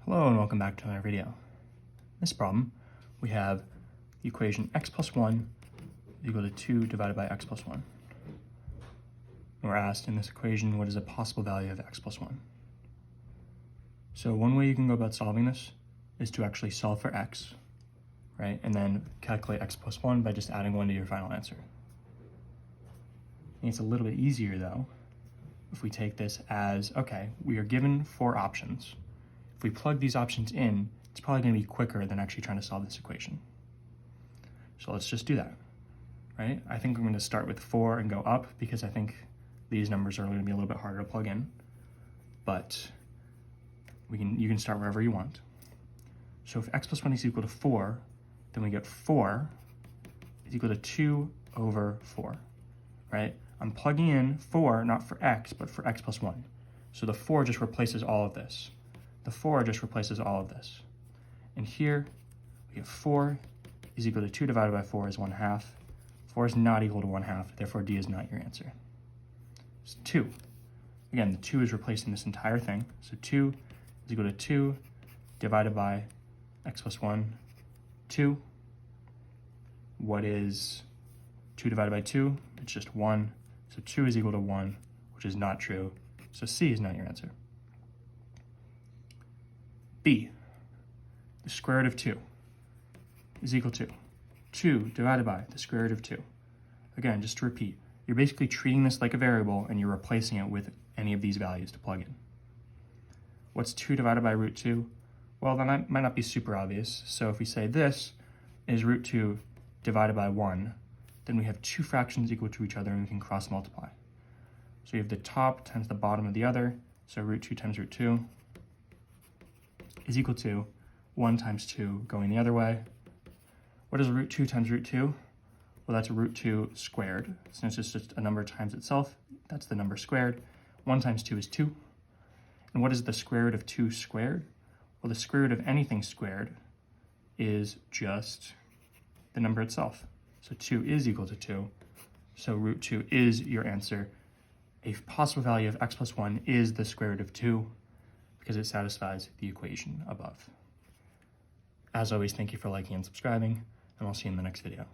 Hello and welcome back to another video. In this problem, we have the equation x plus 1 is equal to 2 divided by x plus 1. And we're asked in this equation, what is a possible value of x plus 1? So one way you can go about solving this is to actually solve for x, right? And then calculate x plus 1 by just adding 1 to your final answer. And it's a little bit easier though, if we take this as, okay, we are given 4 options. If we plug these options in, it's probably going to be quicker than actually trying to solve this equation. So let's just do that, right? I think I'm going to start with 4 and go up because I think these numbers are going to be a little bit harder to plug in. But you can start wherever you want. So if x plus 1 is equal to 4, then we get 4 is equal to 2 over 4, right? I'm plugging in 4, not for x, but for x plus 1. So the 4 just replaces all of this. The 4 just replaces all of this. And here, we get 4 is equal to 2 divided by 4 is 1/2. 4 is not equal to 1/2, therefore D is not your answer. It's 2. Again, the 2 is replacing this entire thing. So 2 is equal to 2 divided by x plus 1, 2. What is 2 divided by 2? It's just 1. So 2 is equal to 1, which is not true. So C is not your answer. B, the square root of 2 is equal to 2 divided by the square root of 2. Again, just to repeat, you're basically treating this like a variable and you're replacing it with any of these values to plug in. What's 2 divided by root 2? Well, that might not be super obvious. So if we say this is root 2 divided by 1, then we have 2 fractions equal to each other and we can cross multiply. So you have the top times the bottom of the other. So root 2 times root 2 is equal to 1 times 2 going the other way. What is root 2 times root 2? Well, that's root 2 squared. Since it's just a number times itself, that's the number squared. 1 times 2 is 2. And what is the square root of 2 squared? Well, the square root of anything squared is just the number itself. So 2 is equal to 2. So root 2 is your answer. A possible value of x plus 1 is the square root of 2 because it satisfies the equation above. As always, thank you for liking and subscribing, and I'll see you in the next video.